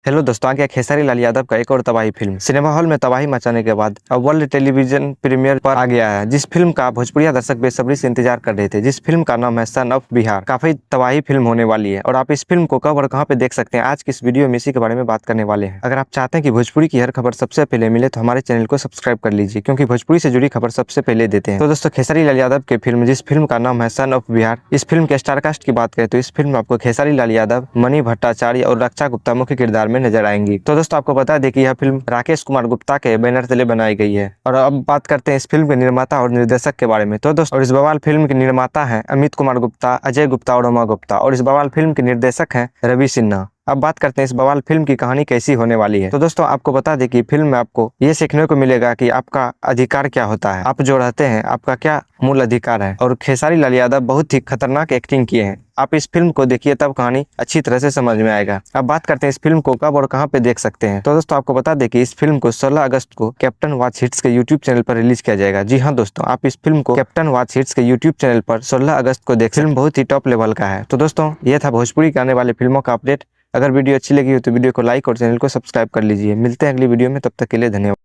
Hello दोस्तों, आ गया खेसारी लाल यादव का एक और तबाही फिल्म। सिनेमा हॉल में तबाही मचाने के बाद अब वर्ल्ड टेलीविजन प्रीमियर पर आ गया है, जिस फिल्म का भोजपुरिया दर्शक बेसब्री से इंतजार कर रहे थे, जिस फिल्म का नाम है सन ऑफ बिहार। काफी तबाही फिल्म होने वाली है और आप इस फिल्म को कब और कहां पे देख सकते हैं, आज की इस वीडियो में इसी के बारे में बात करने वाले हैं। अगर आप चाहते हैं कि भोजपुरी की हर खबर सबसे पहले मिले तो हमारे चैनल को सब्सक्राइब कर लीजिए, क्योंकि भोजपुरी से जुड़ी खबर सबसे पहले देते हैं। तो दोस्तों, खेसारी लाल यादव की फिल्म, जिस फिल्म का नाम है सन ऑफ बिहार, इस फिल्म के स्टारकास्ट की बात करें तो इस फिल्म में आपको खेसारी लाल यादव, मणि भट्टाचार्य और रक्षा गुप्ता मुख्य किरदार में नजर आएंगी। तो दोस्तों, आपको बता दें कि यह फिल्म राकेश कुमार गुप्ता के बैनर तले बनाई गई है। और अब बात करते हैं इस फिल्म के निर्माता और निर्देशक के बारे में। तो दोस्तों, और इस बवाल फिल्म के निर्माता हैं अमित कुमार गुप्ता, अजय गुप्ता और उमा गुप्ता, और इस बवाल फिल्म के निर्देशक हैं रवि सिन्हा। अब बात करते हैं इस बवाल फिल्म की कहानी कैसी होने वाली है। तो दोस्तों, आपको बता दें कि फिल्म में आपको ये सीखने को मिलेगा कि आपका अधिकार क्या होता है, आप जो रहते हैं आपका क्या मूल अधिकार है। और खेसारी लाल यादव बहुत ही खतरनाक एक्टिंग किए हैं। आप इस फिल्म को देखिए, तब कहानी अच्छी तरह से समझ में आएगा। अब बात करते हैं इस फिल्म को कब और कहां पे देख सकते हैं। तो दोस्तों, आपको बता दें कि इस फिल्म को 16 अगस्त को कैप्टन वॉच हिट्स के यूट्यूब चैनल पर रिलीज किया जाएगा। जी हाँ दोस्तों, आप इस फिल्म को कैप्टन वॉच हिट्स के यूट्यूब चैनल पर 16 अगस्त को देख। फिल्म बहुत ही टॉप लेवल का है। तो दोस्तों, ये था भोजपुरी के आने वाले फिल्मों का अपडेट। अगर वीडियो अच्छी लगी हो तो वीडियो को लाइक और चैनल को सब्सक्राइब कर लीजिए। मिलते हैं अगली वीडियो में, तब तक के लिए धन्यवाद।